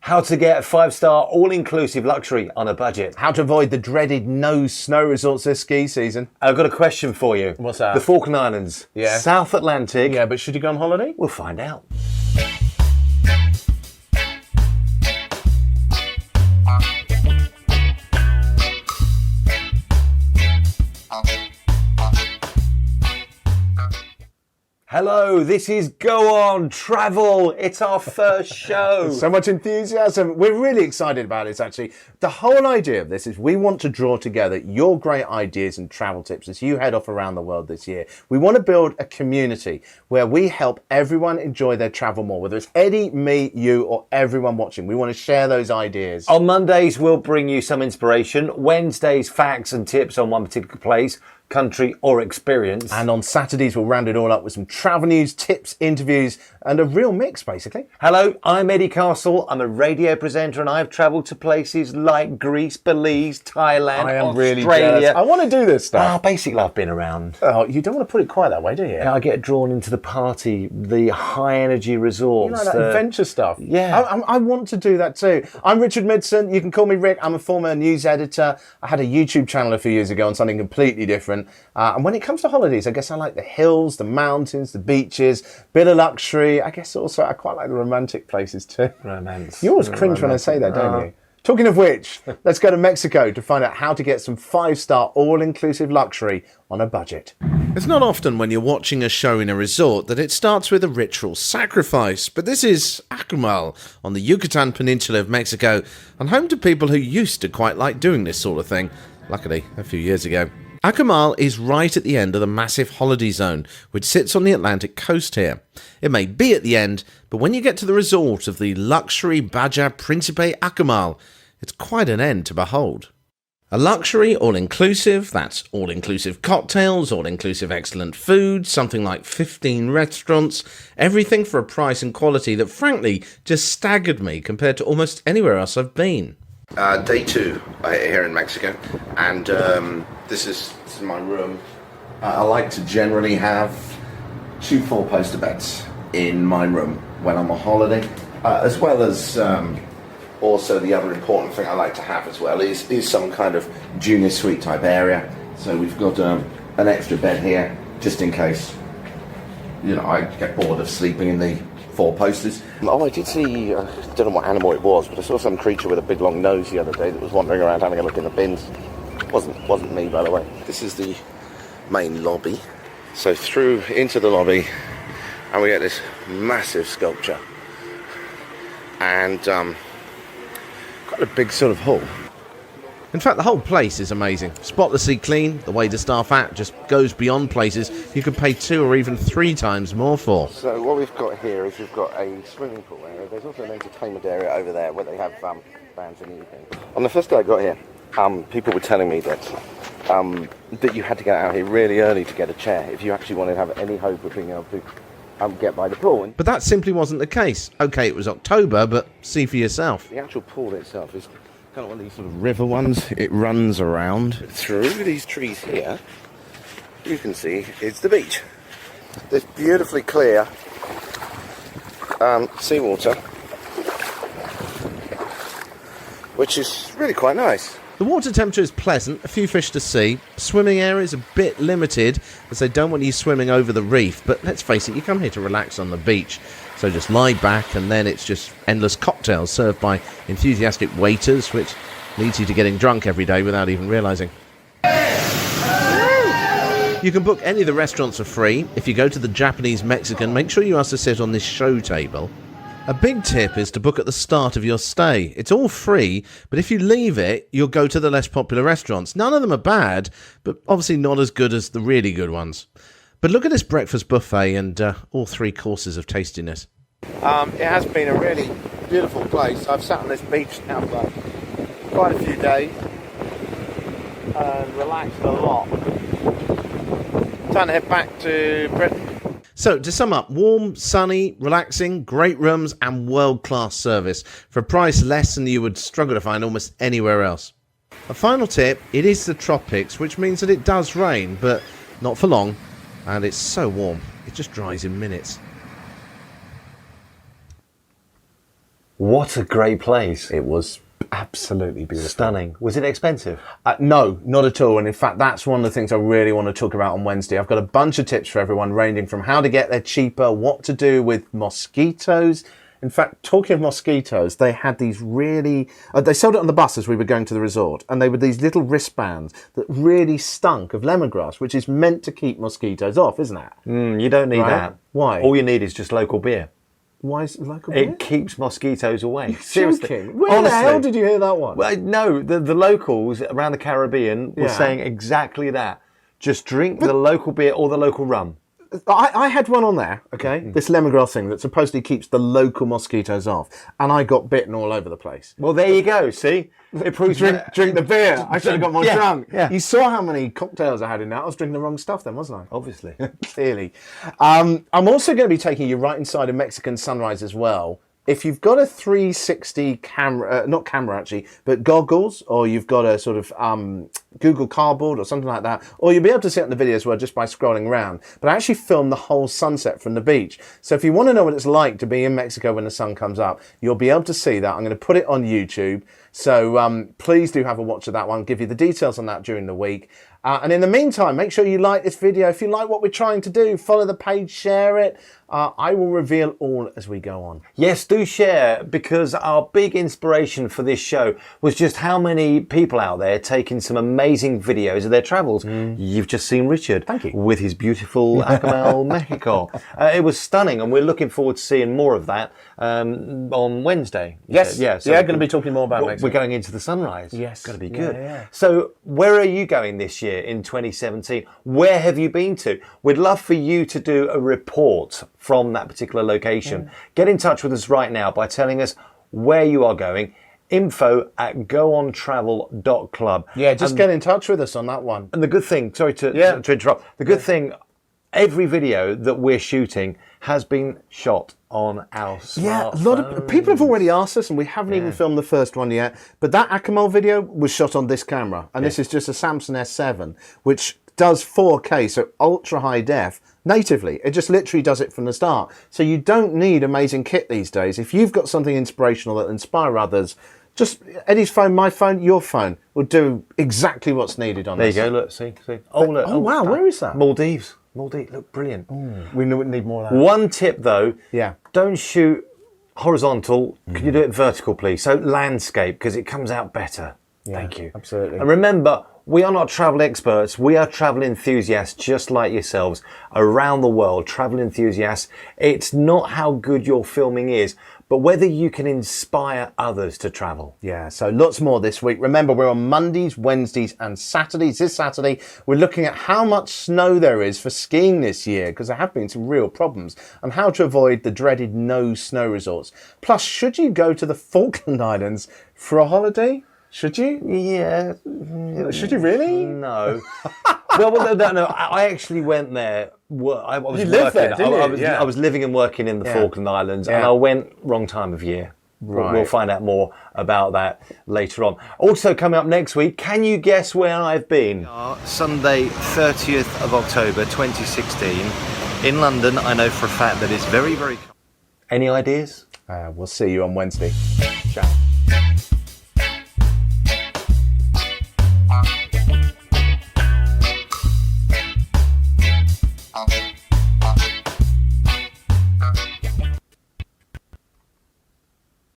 How to get a 5-star all-inclusive luxury on a budget. How to avoid the dreaded no snow resorts this ski season. I've got a question for you. What's that? The Falkland Islands. Yeah. South Atlantic. Yeah, but should you go on holiday? We'll find out. Hello, this is Go On Travel. It's our first show. So much enthusiasm. We're really excited about it, actually. The whole idea of this is we want to draw together your great ideas and travel tips as you head off around the world this year. We want to build a community where we help everyone enjoy their travel more, whether it's Eddie, me, you, or everyone watching. We want to share those ideas. On Mondays, we'll bring you some inspiration. Wednesdays, facts and tips on one particular place, country or experience. And on Saturdays, we'll round it all up with some travel news, tips, interviews, and a real mix, basically. Hello, I'm Eddie Castle. I'm a radio presenter and I've travelled to places like Greece, Belize, Thailand, I am Australia. really jealous. I want to do this stuff. Basically, I've been around. Oh, you don't want to put it quite that way, do you? I get drawn into the party, the high-energy resorts. You know, that adventure stuff. Yeah. I want to do that too. I'm Richard Midson. You can call me Rick. I'm a former news editor. I had a YouTube channel a few years ago on something completely different. And when it comes to holidays, I guess I like the hills, the mountains, the beaches, bit of luxury. I guess also I quite like the romantic places too. Romance. You always cringe when I say that, don't you? Talking of which, let's go to Mexico to find out how to get some 5-star all-inclusive luxury on a budget. It's not often when you're watching a show in a resort that it starts with a ritual sacrifice, but this is Akumal on the Yucatan Peninsula of Mexico, and home to people who used to quite like doing this sort of thing, luckily a few years ago. Akumal is right at the end of the massive holiday zone, which sits on the Atlantic coast here. It may be at the end, but when you get to the resort of the luxury Bahia Principe Akumal, it's quite an end to behold. A luxury all-inclusive, that's all-inclusive cocktails, all-inclusive excellent food, something like 15 restaurants, everything for a price and quality that frankly just staggered me compared to almost anywhere else I've been. Day 2 here in Mexico, and this is my room. I like to generally have 2 4-poster beds in my room when I'm on holiday, as well as also the other important thing I like to have as well is some kind of junior suite type area. So we've got an extra bed here just in case, you know, I get bored of sleeping in the 4 posters. Oh, I did see, I don't know what animal it was, but I saw some creature with a big long nose the other day that was wandering around having a look in the bins. Wasn't me, by the way. This is the main lobby. So through into the lobby, and we get this massive sculpture. And quite a big sort of hall. In fact, the whole place is amazing. Spotlessly clean, the waiter staff app just goes beyond places you could pay 2 or even 3 times more for. So what we've got here is we've got a swimming pool area. There's also an entertainment area over there where they have bands and everything. On the first day I got here, people were telling me that you had to get out here really early to get a chair if you actually wanted to have any hope of being able to get by the pool. But that simply wasn't the case. Okay, it was October, but see for yourself. The actual pool itself is kind of one of these sort of river ones. It runs around through these trees here. You can see it's the beach. There's beautifully clear seawater, which is really quite nice. The water temperature is pleasant, a few fish to see. Swimming area is a bit limited as they don't want you swimming over the reef, but let's face it, you come here to relax on the beach. So just lie back and then it's just endless cocktails served by enthusiastic waiters, which leads you to getting drunk every day without even realising. You can book any of the restaurants for free. If you go to the Japanese Mexican, make sure you ask to sit on this show table. A big tip is to book at the start of your stay. It's all free, but if you leave it, you'll go to the less popular restaurants. None of them are bad, but obviously not as good as the really good ones. But look at this breakfast buffet and all 3 courses of tastiness. It has been a really beautiful place. I've sat on this beach now for quite a few days and relaxed a lot. Time to head back to Britain. So, to sum up, warm, sunny, relaxing, great rooms and world-class service for a price less than you would struggle to find almost anywhere else. A final tip, it is the tropics, which means that it does rain, but not for long, and it's so warm, it just dries in minutes. What a great place. It was absolutely beautiful. Stunning. Was it expensive? No, not at all. And in fact, that's one of the things I really want to talk about on Wednesday. I've got a bunch of tips for everyone, ranging from how to get there cheaper, what to do with mosquitoes. In fact, talking of mosquitoes, they had these really... they sold it on the bus as we were going to the resort, and they were these little wristbands that really stunk of lemongrass, which is meant to keep mosquitoes off, isn't it? You don't need that. Why? All you need is just local beer. Why is it local beer? It keeps mosquitoes away. Seriously. Seriously. Where the hell did you hear that one? Well, no, the locals around the Caribbean were saying exactly that. Just drink the local beer or the local rum. I had one on there, okay? This lemongrass thing that supposedly keeps the local mosquitoes off, and I got bitten all over the place. Well, there you go. See, it proves Drink the beer. I should have got more drunk. Yeah. You saw how many cocktails I had in that. I was drinking the wrong stuff then, wasn't I? Obviously. Clearly. I'm also going to be taking you right inside a Mexican sunrise as well. If you've got a 360 camera, not camera actually, but goggles, or you've got a sort of Google Cardboard or something like that, or you'll be able to see it in the video as well just by scrolling around. But I actually filmed the whole sunset from the beach. So if you want to know what it's like to be in Mexico when the sun comes up, you'll be able to see that. I'm going to put it on YouTube. So please do have a watch of that one. I'll give you the details on that during the week. And in the meantime, make sure you like this video. If you like what we're trying to do, follow the page, share it. I will reveal all as we go on. Yes, do share, because our big inspiration for this show was just how many people out there taking some amazing videos of their travels. You've just seen Richard. Thank you. With his beautiful Akumal, Mexico. It was stunning, and we're looking forward to seeing more of that on Wednesday. Yes. Yeah, so going to be talking more about Mexico. We're going into the sunrise. Yes. Going to be Yeah, good. yeah. So where are you going this year in 2017? Where have you been to? We'd love for you to do a report from that particular location. Get in touch with us right now by telling us where you are going. info@GoOnTravel.club. Yeah, just get in touch with us on that one. And the good thing, sorry to interrupt, the good thing, every video that we're shooting has been shot on our smartphone. Yeah, a lot of people have already asked us, and we haven't even filmed the first one yet. But that Akumal video was shot on this camera, and this is just a Samsung S7, which does 4K, so ultra high def, natively. It just literally does it from the start. So you don't need amazing kit these days. If you've got something inspirational that inspire others, just Eddie's phone, my phone, your phone will do exactly what's needed on There this. you go, look, see. Oh, look. Oh, wow, where is that? Maldives. Maldives, look brilliant. We need more of that. One tip though, Yeah. don't shoot horizontal. Can you do it vertical, please? So landscape, because it comes out better. Thank you. Absolutely. And remember, we are not travel experts. We are travel enthusiasts, just like yourselves, around the world. Travel enthusiasts. It's not how good your filming is, but whether you can inspire others to travel. Yeah, so lots more this week. Remember, we're on Mondays, Wednesdays and Saturdays. This Saturday, we're looking at how much snow there is for skiing this year, because there have been some real problems, and how to avoid the dreaded no snow resorts. Plus, should you go to the Falkland Islands for a holiday? Should you? Yeah. Should you really? No. well, no. I actually went there. I was You lived there, didn't you? I was living and working in the Falkland Islands, and I went wrong time of year. Right. We'll find out more about that later on. Also coming up next week, can you guess where I've been? Sunday, 30th of October 2016, in London. I know for a fact that it's very, very... Any ideas? We'll see you on Wednesday. Ciao.